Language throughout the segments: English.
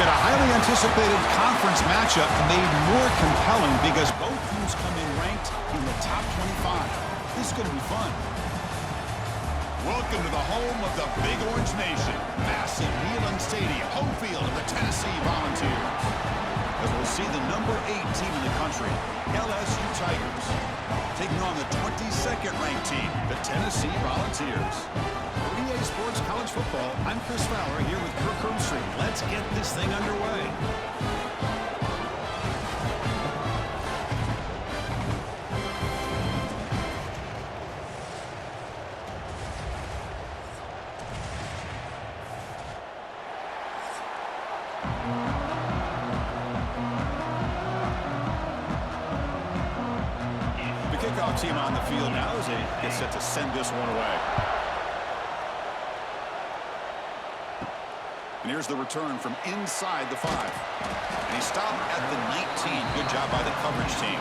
it. A highly anticipated conference matchup made more compelling because both teams come in ranked in the top 25. This is going to be fun. Welcome to the home of the Big Orange Nation. Massive Neyland Stadium, home field of the Tennessee Volunteers. As we'll see the number 8 team in the country, LSU Tigers, taking on the 22nd ranked team, the Tennessee Volunteers. For EA Sports College Football, I'm Chris Fowler here with Kirk Herbstreit. Let's get this thing underway. Kickoff team on the field now as they get set to send this one away. And here's the return from inside the 5. And he stopped at the 19. Good job by the coverage team.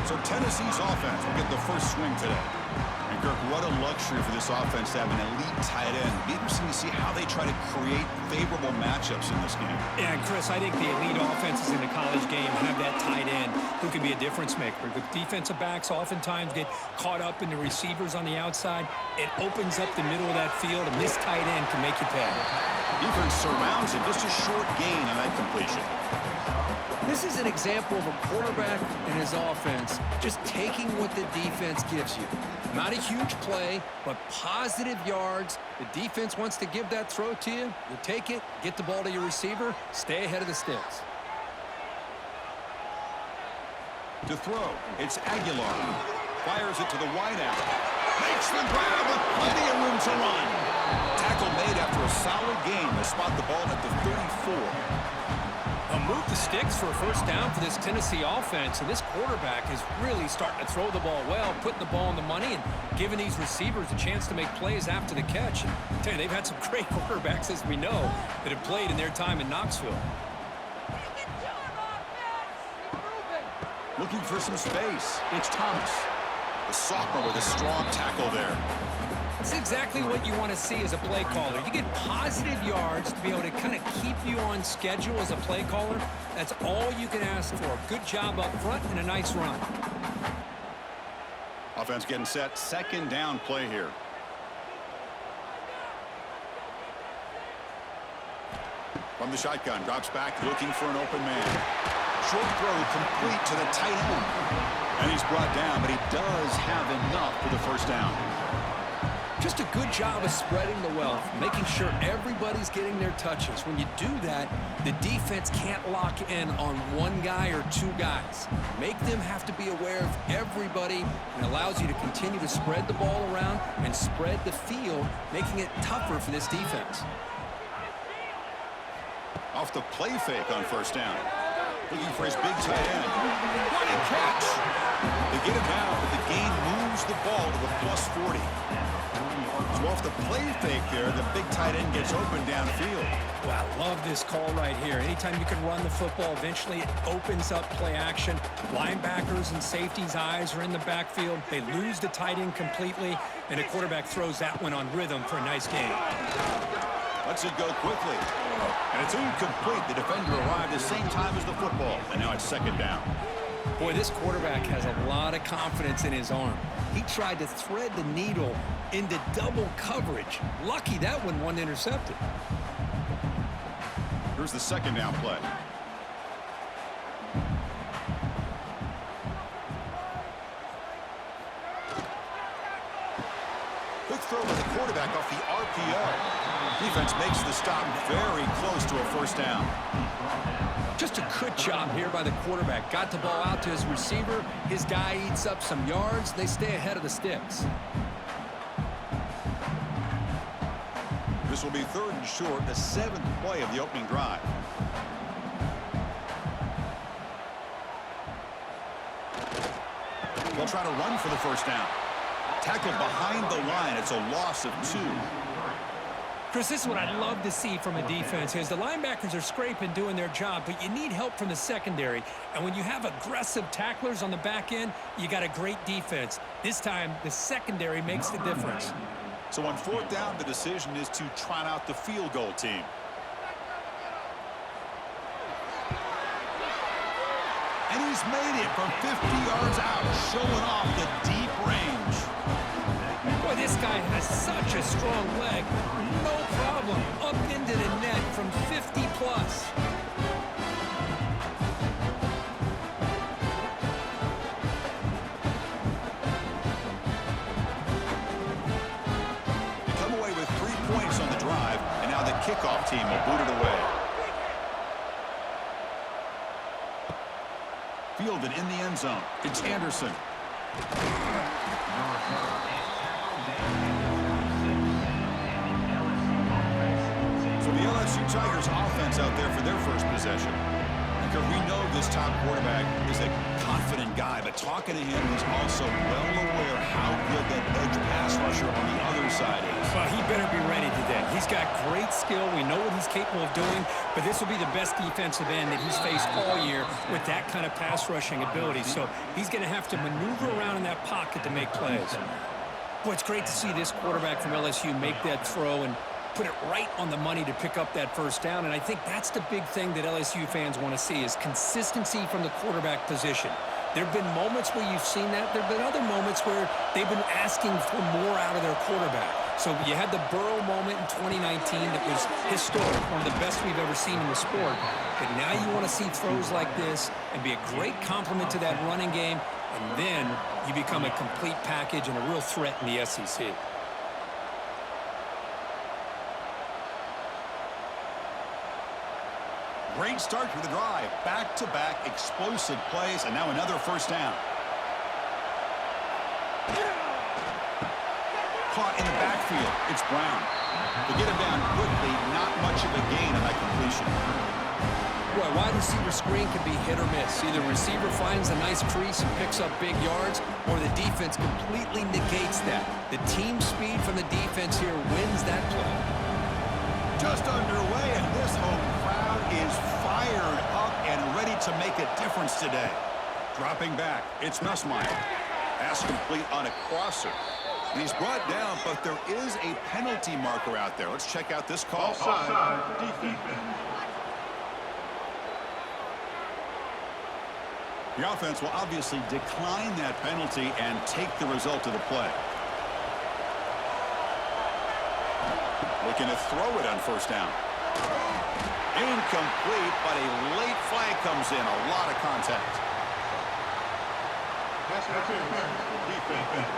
So Tennessee's offense will get the first swing today. And Kirk, what a luxury for this offense to have an elite tight end. Be interesting to see how they try to create favorable matchups in this game. Yeah, and Chris, I think the elite offenses in the college game have that tight end who can be a difference maker. The defensive backs oftentimes get caught up in the receivers on the outside. It opens up the middle of that field, and this tight end can make you pay. Defense surrounds him. Just a short gain on that completion. This is an example of a quarterback and his offense just taking what the defense gives you. Not a huge play, but positive yards. The defense wants to give that throw to you. You take it, get the ball to your receiver, stay ahead of the sticks. To throw, it's Aguilar. Fires it to the wideout. Makes the grab with plenty of room to run. Tackle made after a solid gain. They spot the ball at the 34. Move the sticks for a first down for this Tennessee offense, and this quarterback is really starting to throw the ball well, putting the ball on the money, and giving these receivers a chance to make plays after the catch. And I tell you, they've had some great quarterbacks, as we know, that have played in their time in Knoxville. Looking for some space. It's Thomas. The sophomore with a strong tackle there. That's exactly what you want to see as a play caller. You get positive yards to be able to kind of keep you on schedule as a play caller. That's all you can ask for. Good job up front and a nice run. Offense getting set. Second down play here. From the shotgun, drops back, looking for an open man. Short throw complete to the tight end. And he's brought down, but he does have enough for the first down. Just a good job of spreading the wealth, making sure everybody's getting their touches. When you do that, the defense can't lock in on one guy or two guys. Make them have to be aware of everybody, and allows you to continue to spread the ball around and spread the field, making it tougher for this defense. Off the play fake on first down. Looking for his big tight end. What a catch! They get him down, but the gain moves the ball to the plus 40. So off the play fake there, the big tight end gets open downfield. Well, I love this call right here. Anytime you can run the football, eventually it opens up play action. Linebackers and safeties' eyes are in the backfield. They lose the tight end completely, and the quarterback throws that one on rhythm for a nice gain. Lets it go quickly. And it's incomplete. The defender arrived the same time as the football. And now it's second down. Boy, this quarterback has a lot of confidence in his arm. He tried to thread the needle into double coverage. Lucky that one wasn't intercepted. Here's the second down play. Quick throw to the quarterback off the RPO. Defense makes the stop very close to a first down. Just a good job here by the quarterback. Got the ball out to his receiver. His guy eats up some yards. They stay ahead of the sticks. This will be third and short, the 7th play of the opening drive. They'll try to run for the first down. Tackled behind the line. It's a loss of 2. Chris, this is what I love to see from a defense is the linebackers are scraping, doing their job, but you need help from the secondary. And when you have aggressive tacklers on the back end, you got a great defense. This time, the secondary makes the difference. So on fourth down, the decision is to trot out the field goal team. And he's made it from 50 yards out, showing off the deep range. Boy, this guy has such a strong leg. No problem. Up into the net from 50 plus. They come away with 3 points on the drive, and now the kickoff team will boot it away. Fielded in the end zone. It's Anderson. So the LSU Tigers offense out there for their first possession. Because we know this top quarterback is a confident guy, but talking to him, he's also well aware how good that edge pass rusher on the other side is. Well, he better be ready today. He's got great skill. We know what he's capable of doing, but this will be the best defensive end that he's faced all year with that kind of pass rushing ability. So he's going to have to maneuver around in that pocket to make plays. Boy, it's great to see this quarterback from LSU make that throw and put it right on the money to pick up that first down. And I think that's the big thing that LSU fans want to see is consistency from the quarterback position. There have been moments where you've seen that. There have been other moments where they've been asking for more out of their quarterback. So you had the Burrow moment in 2019 that was historic, one of the best we've ever seen in the sport. But now you want to see throws like this and be a great complement to that running game, and then you become a complete package and a real threat in the SEC. Great start to the drive. Back-to-back explosive plays, and now another first down. Caught in the backfield. It's Brown. To get him down quickly, not much of a gain on that completion. Boy, wide receiver screen can be hit or miss. Either receiver finds a nice crease and picks up big yards, or the defense completely negates that. The team speed from the defense here wins that play. Just underway, and this home crowd is fired up and ready to make a difference today. Dropping back, it's Nussmeier. Pass complete on a crosser. And he's brought down, but there is a penalty marker out there. Let's check out this call. Offside, defense. The offense will obviously decline that penalty and take the result of the play. Looking to throw it on first down. Incomplete, but a late flag comes in. A lot of contact. Pass defense.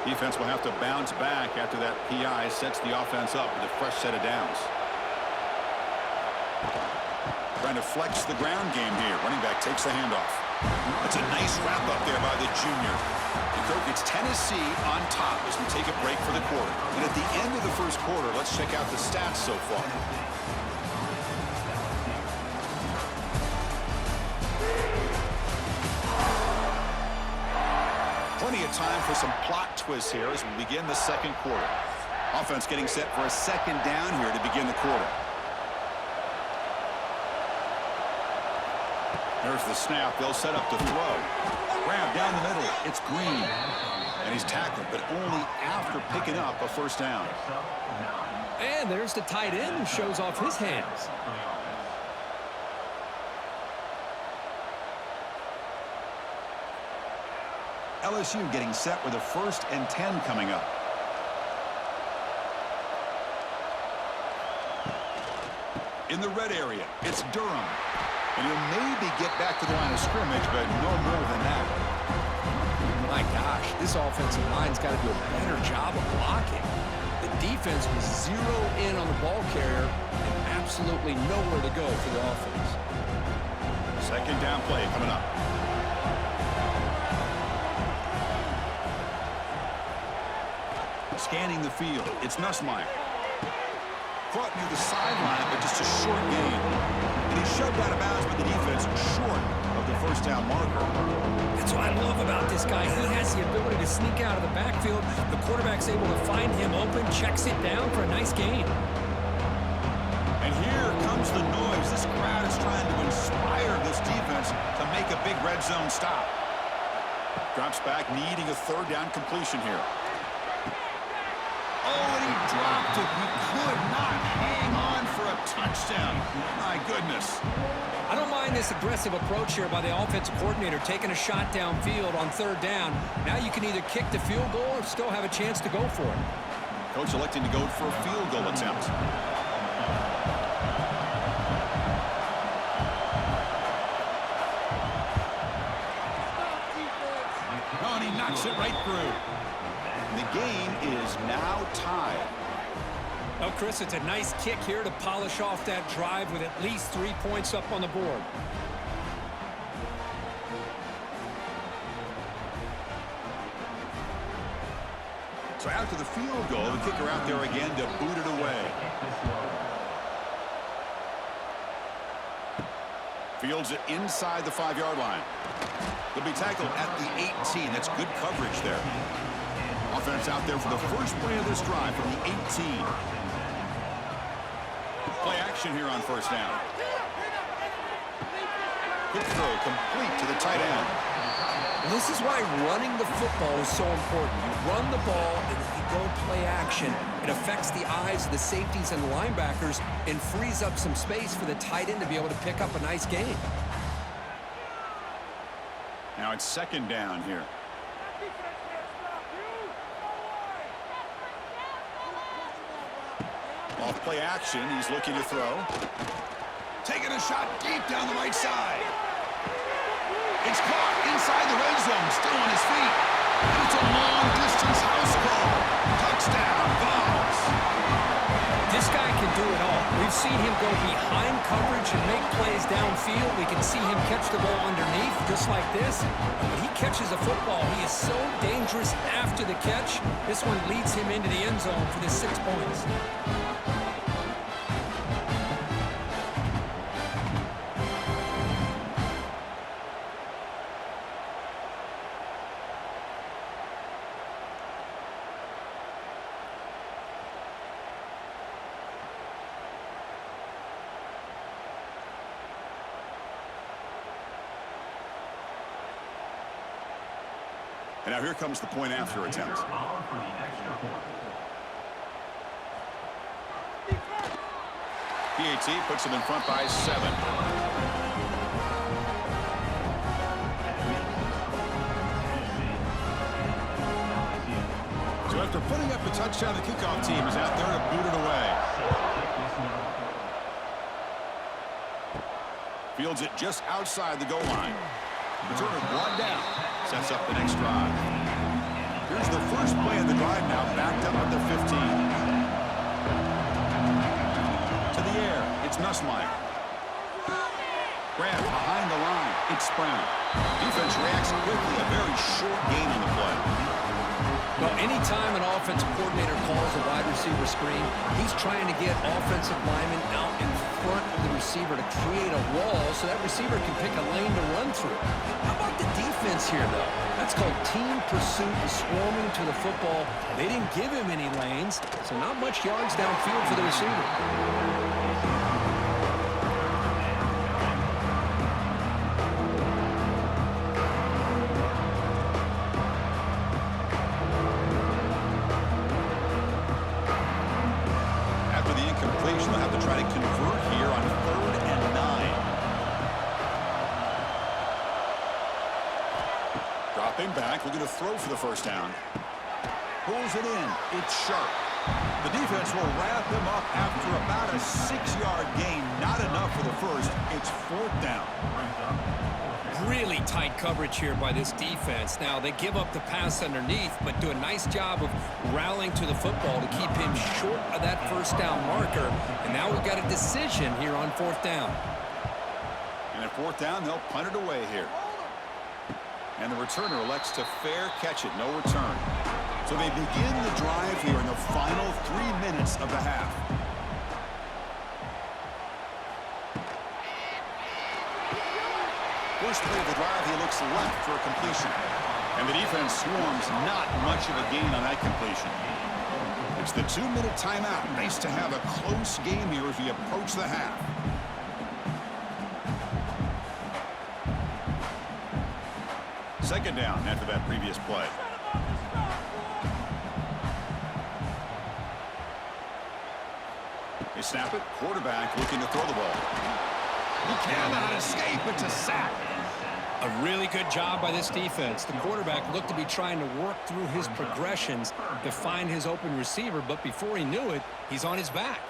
Defense will have to bounce back after that PI sets the offense up with a fresh set of downs. Trying to flex the ground game here. Running back takes the handoff. That's a nice wrap up there by the junior. It's Tennessee on top as we take a break for the quarter. And at the end of the first quarter, let's check out the stats so far. Plenty of time for some plot twists here as we begin the second quarter. Offense getting set for a second down here to begin the quarter. There's the snap. They'll set up to throw. Grab down the middle. It's Green. And he's tackled, but only after picking up a first down. And there's the tight end who shows off his hands. LSU getting set with a 1st and 10 coming up. In the red area, it's Durham. And he'll maybe get back to the line of scrimmage, but no more than that. My gosh, this offensive line's got to do a better job of blocking. The defense was zero in on the ball carrier and absolutely nowhere to go for the offense. Second down play coming up. Scanning the field, it's Nussmeier. Caught near the sideline, but just a short gain. And he's shoved out of bounds by the defense short of the first down marker. That's what I love about this guy. He has the ability to sneak out of the backfield. The quarterback's able to find him open, checks it down for a nice gain. And here comes the noise. This crowd is trying to inspire this defense to make a big red zone stop. Drops back, needing a third down completion here. Oh, and he dropped it. He could not hang on for a touchdown. My goodness. I don't mind this aggressive approach here by the offensive coordinator, taking a shot downfield on third down. Now you can either kick the field goal or still have a chance to go for it. Coach electing to go for a field goal attempt. Oh, and he knocks it right through. The game is now tied. Oh, Chris, it's a nice kick here to polish off that drive with at least 3 points up on the board. So after the field goal, the kicker out there again to boot it away. Fields it inside the 5-yard line. They'll be tackled at the 18. That's good coverage there. Offense out there for the first play of this drive from the 18. Play action here on first down. Quick throw complete to the tight end. And this is why running the football is so important. You run the ball and you go play action. It affects the eyes of the safeties and the linebackers and frees up some space for the tight end to be able to pick up a nice gain. Now it's second down here. Off play action, he's looking to throw. Taking a shot deep down the right side. It's caught inside the red zone, still on his feet. And it's a long-distance house call. Touchdown, Vols. This guy can do it all. We've seen him go behind coverage and make plays downfield. We can see him catch the ball underneath, just like this. And when he catches a football, he is so dangerous after the catch. This one leads him into the end zone for the 6 points. And now here comes the point after attempt. PAT puts him in front by 7. So after putting up a touchdown, the kickoff team is out there to boot it away. Fields it just outside the goal line. Returner brought down. Sets up the next drive. Here's the first play of the drive now, backed up at the 15. To the air, it's Nussmeier. Grant behind the line, it's Brown. Defense reacts quickly, a very short gain on the play. Well, anytime an offensive coordinator calls a wide receiver screen, he's trying to get offensive linemen out in front of the receiver to create a wall so that receiver can pick a lane to run through. How about the defense here, though? That's called team pursuit and swarming to the football. They didn't give him any lanes, so not much yards downfield for the receiver. They'll have to try to convert here on 3rd and 9. Dropping back, looking to throw for the first down. Pulls it in. It's Sharp. The defense will wrap him up after about a 6-yard gain. Not enough for the first. It's 4th down. Really tight coverage here by this defense. Now, they give up the pass underneath, but do a nice job of rallying to the football to keep him short of that first down marker. And now we've got a decision here on 4th down. And at 4th down, they'll punt it away here. And the returner elects to fair catch it. No return. So they begin the drive here in the final 3 minutes of the half. First play of the drive, he looks left for a completion. And the defense swarms, not much of a gain on that completion. It's the 2-minute timeout. Nice to have a close game here as we approach the half. Second down after that previous play. They snap it. Quarterback looking to throw the ball. He cannot escape. It's a sack. A really good job by this defense. The quarterback looked to be trying to work through his progressions to find his open receiver, but before he knew it, he's on his back.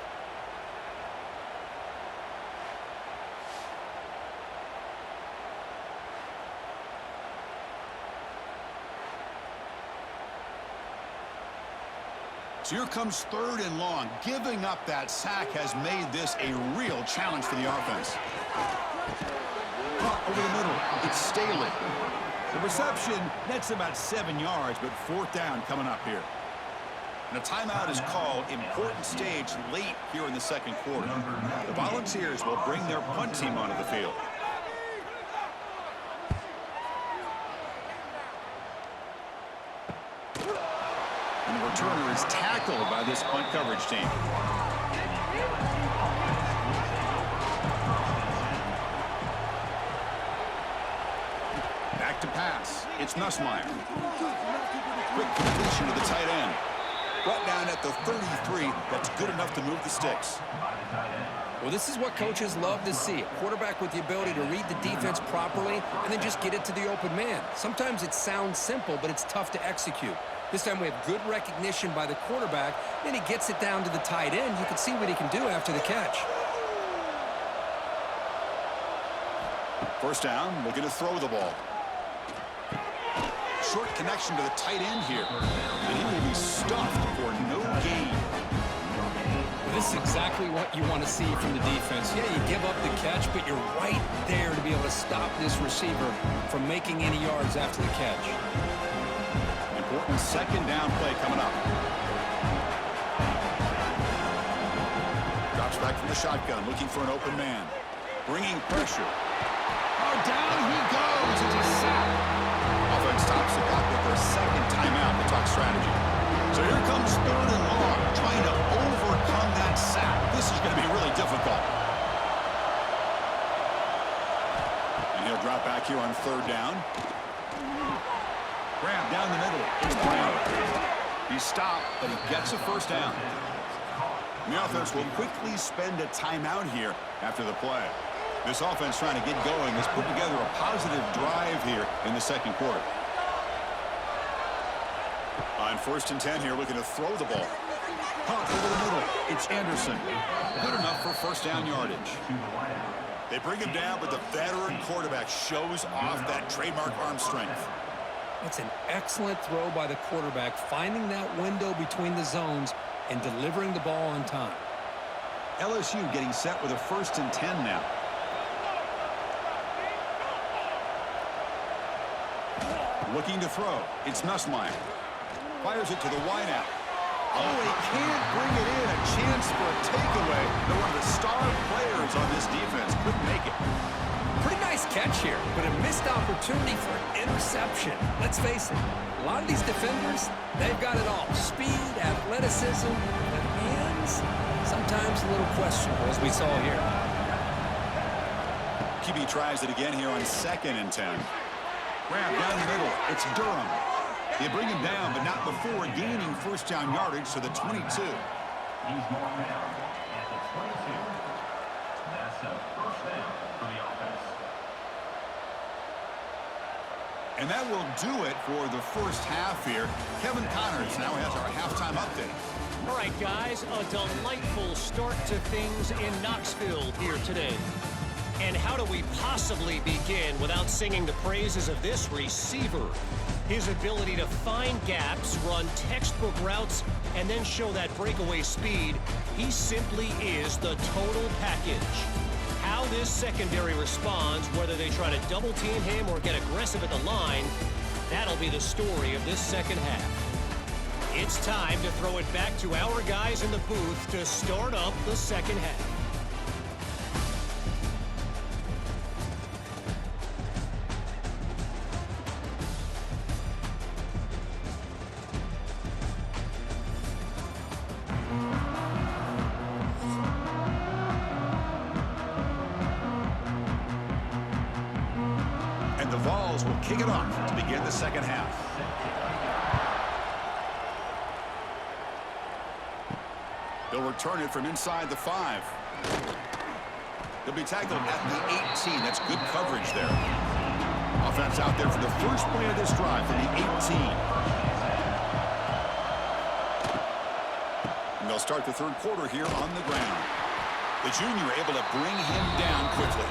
So here comes 3rd and long. Giving up that sack has made this a real challenge for the offense. Over the middle, it's Staley. The reception, that's about 7 yards, but 4th down coming up here. And a timeout is called. Important stage late here in the second quarter. The Volunteers will bring their punt team onto the field. And the returner is tackled by this punt coverage team. Back to pass. It's Nussmeier. Quick completion to the tight end. Brought down at the 33. That's good enough to move the sticks. Well, this is what coaches love to see. A quarterback with the ability to read the defense properly and then just get it to the open man. Sometimes it sounds simple, but it's tough to execute. This time we have good recognition by the quarterback, then he gets it down to the tight end. You can see what he can do after the catch. First down, looking to throw the ball. Short connection to the tight end here. And he will be stuffed for no gain. This is exactly what you want to see from the defense. Yeah, you give up the catch, but you're right there to be able to stop this receiver from making any yards after the catch. Important second down play coming up. Drops back from the shotgun, looking for an open man. Bringing pressure. Oh, down he goes. It's a sack. Offense stops the clock with their second timeout to talk strategy. So here comes 3rd and long, trying to overcome that sack. This is going to be really difficult. And he'll drop back here on 3rd down. Grab down the middle. It's Brown. He's stopped, but he gets a first down. And the offense will quickly spend a timeout here after the play. This offense trying to get going has put together a positive drive here in the second quarter. On 1st and 10 here, looking to throw the ball. Punt over the middle. It's Anderson. Good enough for first down yardage. They bring him down, but the veteran quarterback shows off that trademark arm strength. It's an excellent throw by the quarterback, finding that window between the zones and delivering the ball on time. LSU getting set with a 1st and 10 now. Looking to throw. It's Nussmeier. Fires it to the wideout. Oh, he can't bring it in. A chance for a takeaway. No, one of the star players on this defense couldn't make it. Pretty nice catch here, but a missed opportunity for an interception. Let's face it, a lot of these defenders, they've got it all. Speed, athleticism, but hands, sometimes a little questionable, as we saw here. QB tries it again here on 2nd and 10. Grab down the middle. It's Durham. They bring him down, but not before gaining first down yardage to the 22. He's going down at the 22. That's a first down for the offense. And that will do it for the first half here. Kevin Connors now has our halftime update. All right, guys, a delightful start to things in Knoxville here today. And how do we possibly begin without singing the praises of this receiver? His ability to find gaps, run textbook routes, and then show that breakaway speed. He simply is the total package. How this secondary responds, whether they try to double team him or get aggressive at the line, that'll be the story of this second half. It's time to throw it back to our guys in the booth to start up the second half. And the Vols will kick it off to begin the second half. They'll return it from inside the 5. They'll be tackled at the 18. That's good coverage there. Offense out there for the first play of this drive from the 18. And they'll start the third quarter here on the ground. The junior able to bring him down quickly.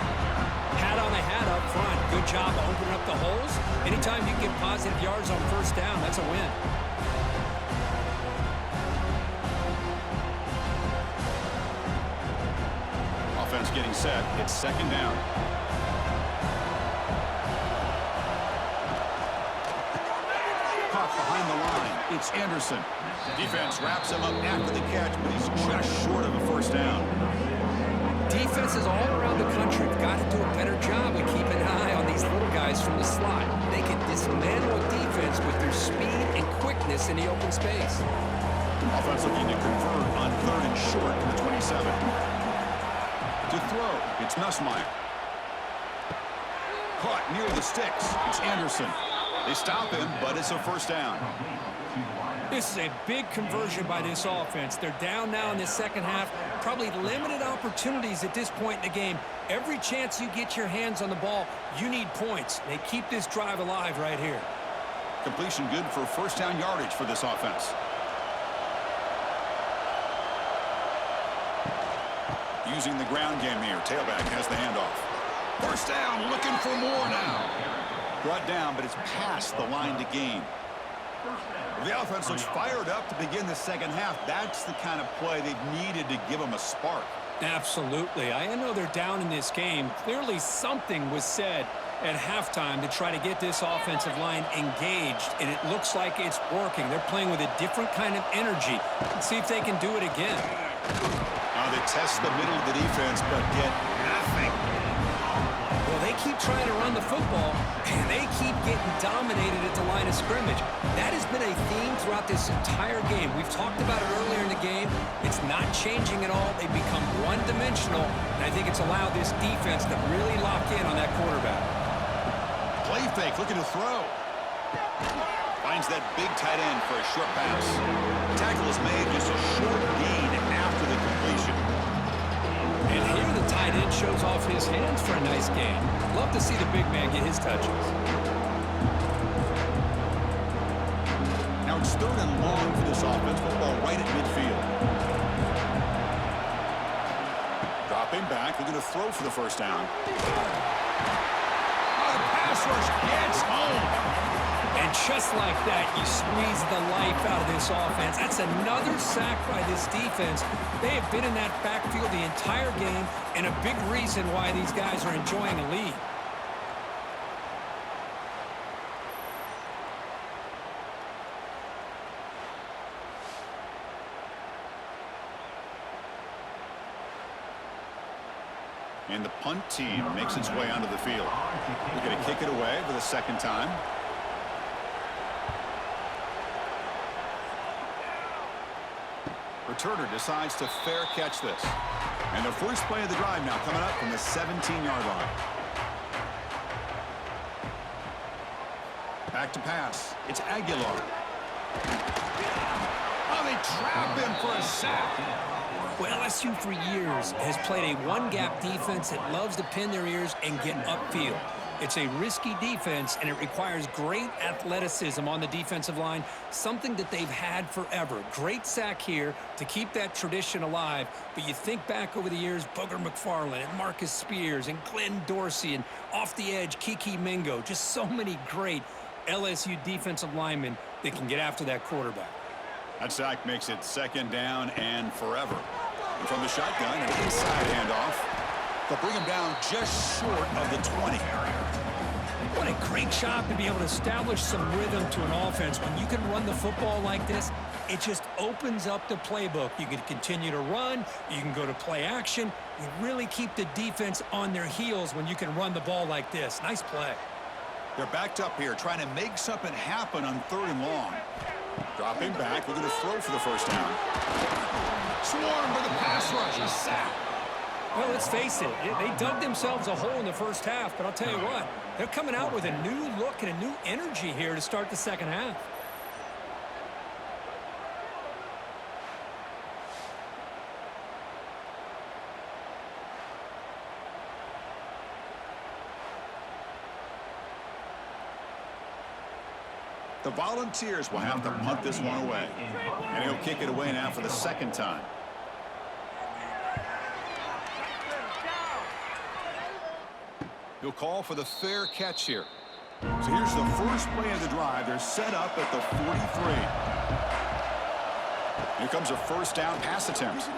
Hat on the hat up front. Good job of opening up the holes. Anytime you can get positive yards on first down, that's a win. Offense getting set. It's second down. Caught behind the line. It's Anderson. Defense wraps him up after the catch, but he's just short of a first down. Defenses all around the country have got to do a better job of keeping an eye on these little guys from the slot. They can dismantle a defense with their speed and quickness in the open space. Offense looking to convert on 3rd and short from the 27. To throw, it's Nussmeier. Caught near the sticks. It's Anderson. They stop him, but it's a first down. This is a big conversion by this offense. They're down now in the second half. Probably limited opportunities at this point in the game. Every chance you get your hands on the ball, you need points. They keep this drive alive right here. Completion good for first down yardage for this offense. Using the ground game here. Tailback has the handoff. First down, looking for more now. Brought down, but it's past the line to gain. The offense looks fired up to begin the second half. That's the kind of play they've needed to give them a spark. Absolutely. I know they're down in this game. Clearly something was said at halftime to try to get this offensive line engaged, and it looks like it's working. They're playing with a different kind of energy. Let's see if they can do it again. Now they test the middle of the defense, but get nothing. Well, they keep trying to run the football, and they keep getting dominated at the line of scrimmage. That has been a theme throughout this entire game. We've talked about it earlier in the game. It's not changing at all. They've become one-dimensional, and I think it's allowed this defense to really lock in on that quarterback. Play fake, looking to throw. Finds that big tight end for a short pass. Tackle is made, just a short gain after the completion. And here the tight end shows off his hands for a nice gain. Love to see the big man get his touches. Now it's 3rd and long for this offense. Football right at midfield. Dropping back. They're going to throw for the first down. Oh, the pass rush gets home. And just like that, you squeeze the life out of this offense. That's another sack by this defense. They have been in that backfield the entire game, and a big reason why these guys are enjoying a lead. And the punt team makes its way onto the field. They're going to kick it away for the second time. Returner decides to fair catch this. And the first play of the drive now coming up from the 17-yard line. Back to pass. It's Aguilar. Oh, they trap him for a sack. Well, LSU for years has played a one-gap defense that loves to pin their ears and get upfield. It's a risky defense, and it requires great athleticism on the defensive line, something that they've had forever. Great sack here to keep that tradition alive, but you think back over the years, Booger McFarland and Marcus Spears and Glenn Dorsey and off the edge, Kiki Mingo, just so many great LSU defensive linemen that can get after that quarterback. That sack makes it second down and forever. And from the shotgun, an inside handoff. They'll bring him down just short of the 20. What a great job to be able to establish some rhythm to an offense. When you can run the football like this, it just opens up the playbook. You can continue to run. You can go to play action. You really keep the defense on their heels when you can run the ball like this. Nice play. They're backed up here, trying to make something happen on 3rd and long. Dropping back, looking to throw for the first down. Swarm for the pass rush, a sack. Well, let's face it, they dug themselves a hole in the first half, but I'll tell you what, they're coming out with a new look and a new energy here to start the second half. The Volunteers will have to punt this one away. And he'll kick it away now for the second time. He'll call for the fair catch here. So here's the first play of the drive. They're set up at the 43. Here comes a first down pass attempt.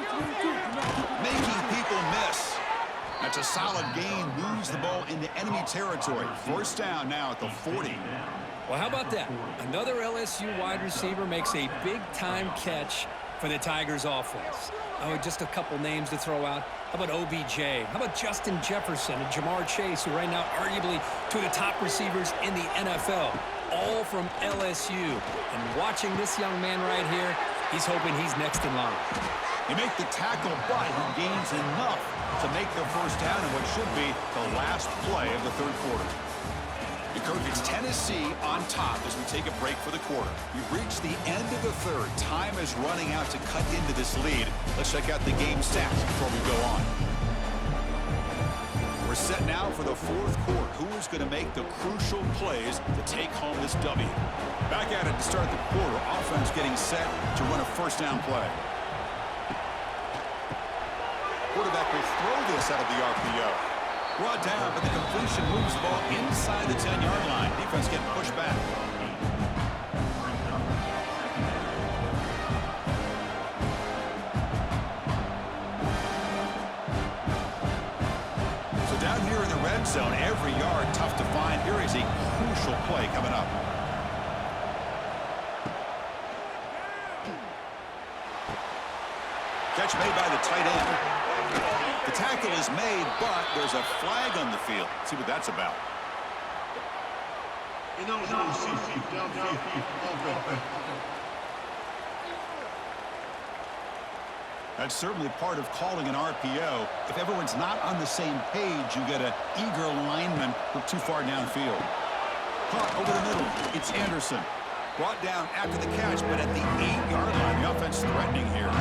Making people miss. That's a solid gain. Moves the ball into enemy territory. First down now at the 40. Well, how about that? Another LSU wide receiver makes a big-time catch for the Tigers offense. Oh, just a couple names to throw out. How about OBJ? How about Justin Jefferson and Jamar Chase, who right now arguably two of the top receivers in the NFL, all from LSU. And watching this young man right here, he's hoping he's next in line. They make the tackle, but he gains enough to make the first down in what should be the last play of the third quarter. Coach, it's Tennessee on top as we take a break for the quarter. We've reached the end of the third. Time is running out to cut into this lead. Let's check out the game stats before we go on. We're set now for the fourth quarter. Who is going to make the crucial plays to take home this W? Back at it to start the quarter. Offense getting set to run a first down play. Quarterback will throw this out of the RPO. Brought down, but the completion moves the ball inside the 10-yard line. Defense getting pushed back. So down here in the red zone, every yard tough to find. Here is a crucial play coming up. Catch made by the tight end. The tackle is made, but there's a flag on the field. Let's see what that's about. That's certainly part of calling an RPO. If everyone's not on the same page, you get an eager lineman too far downfield. Caught over the middle. It's Anderson. Brought down after the catch, but at the 8-yard line. The offense threatening here.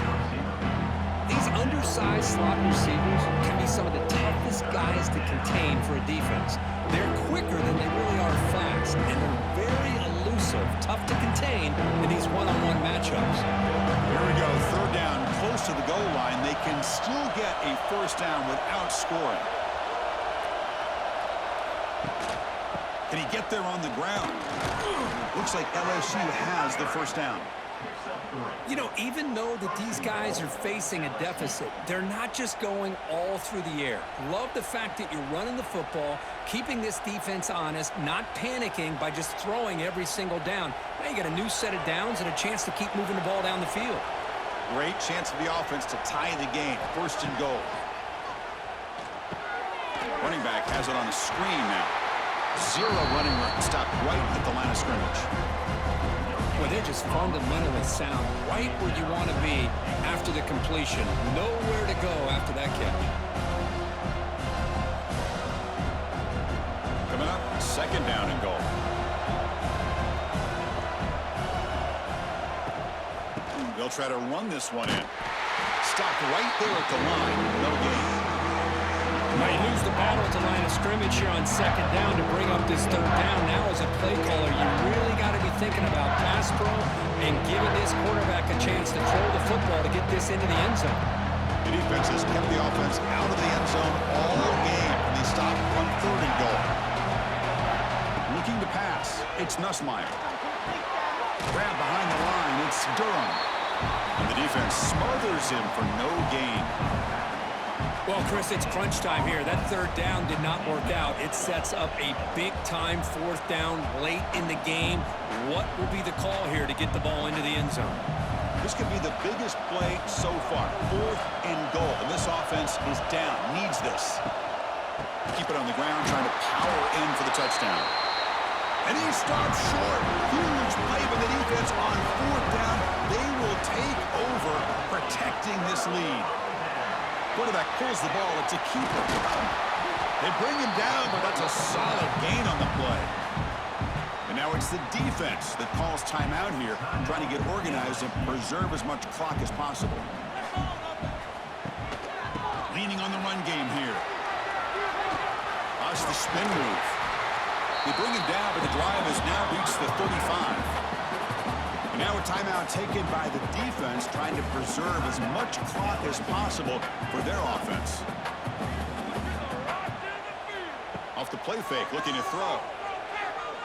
These undersized slot receivers can be some of the toughest guys to contain for a defense. They're quicker than they really are fast, and they're very elusive, tough to contain in these one-on-one matchups. Here we go, third down, close to the goal line. They can still get a first down without scoring. Can he get there on the ground? Looks like LSU has the first down. You know, even though that these guys are facing a deficit, they're not just going all through the air. Love the fact that you're running the football, keeping this defense honest, not panicking by just throwing every single down. Now you got a new set of downs and a chance to keep moving the ball down the field. Great chance for the offense to tie the game. First and goal. Running back has it on the screen now. Zero running stop right at the line of scrimmage. Well, they're just fundamentally sound, right where you want to be after the completion. Nowhere to go after that catch. Coming up, second down and goal. They'll try to run this one in. Stopped right there at the line. No gain. Now you lose the battle at the line of scrimmage here on second down to bring up this third down. Now as a play caller, you really got to be thinking about pass pro and giving this quarterback a chance to throw the football to get this into the end zone. The defense has kept the offense out of the end zone all game, and they stop on third and goal. Looking to pass, it's Nussmeier. Grab behind the line, it's Durham. And the defense smothers him for no gain. Well, Chris, it's crunch time here. That third down did not work out. It sets up a big-time fourth down late in the game. What will be the call here to get the ball into the end zone? This could be the biggest play so far. Fourth and goal. And this offense is down. Needs this. Keep it on the ground, trying to power in for the touchdown. And he stops short. Huge play by the defense on fourth down. They will take over, protecting this lead. Quarterback pulls the ball. It's a keeper. They bring him down, but that's a solid gain on the play. And now it's the defense that calls timeout here, trying to get organized and preserve as much clock as possible. Leaning on the run game here. That's the spin move. They bring him down, but the drive has now reached the 35. And now a timeout taken by the defense, trying to preserve as much clock as possible for their offense. Off the play fake, looking to throw.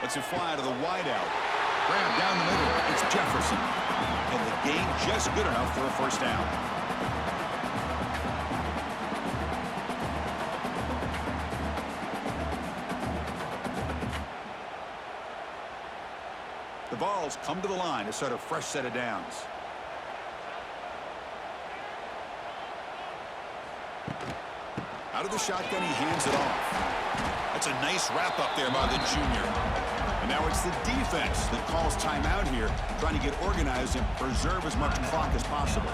Lets it fly to the wideout. Grab down the middle. It's Jefferson. And the gain just good enough for a first down. The Vols come to the line to start a fresh set of downs. Out of the shotgun, he hands it off. That's a nice wrap up there by the junior. And now it's the defense that calls timeout here, trying to get organized and preserve as much clock as possible.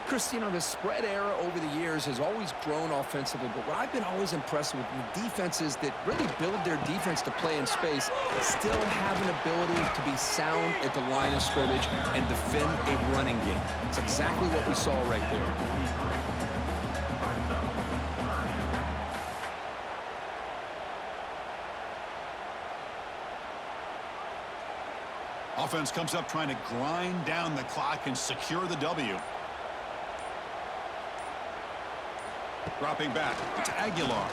Chris, you know, the spread era over the years has always grown offensively, but what I've been always impressed with the defenses that really build their defense to play in space still have an ability to be sound at the line of scrimmage and defend a running game. It's exactly what we saw right there. Offense comes up trying to grind down the clock and secure the W. Dropping back to Aguilar.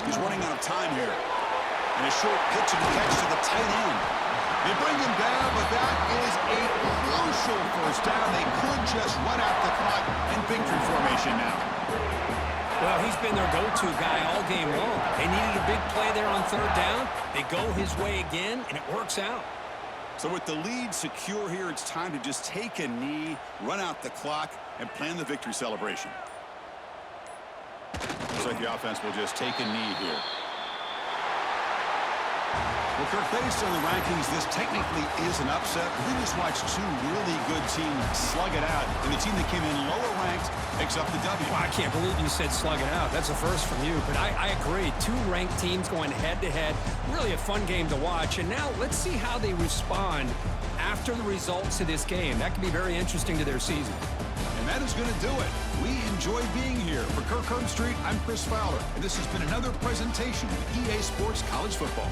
He's running out of time here. And a short pitch and catch to the tight end. They bring him down, but that is a crucial first down. They could just run out the clock in victory formation now. Well, he's been their go-to guy all game long. They needed a big play there on third down. They go his way again, and it works out. So with the lead secure here, it's time to just take a knee, run out the clock, and plan the victory celebration. Looks like the offense will just take a knee here. Well, Kirk, based on the rankings, this technically is an upset. We just watched two really good teams slug it out, and the team that came in lower ranked picks up the W. Well, I can't believe you said slug it out. That's a first from you, but I agree. Two ranked teams going head-to-head. Really a fun game to watch, and now let's see how they respond after the results of this game. That could be very interesting to their season. And that is going to do it. We enjoy being here. For Kirk Herbstreit, I'm Chris Fowler, and this has been another presentation of EA Sports College Football.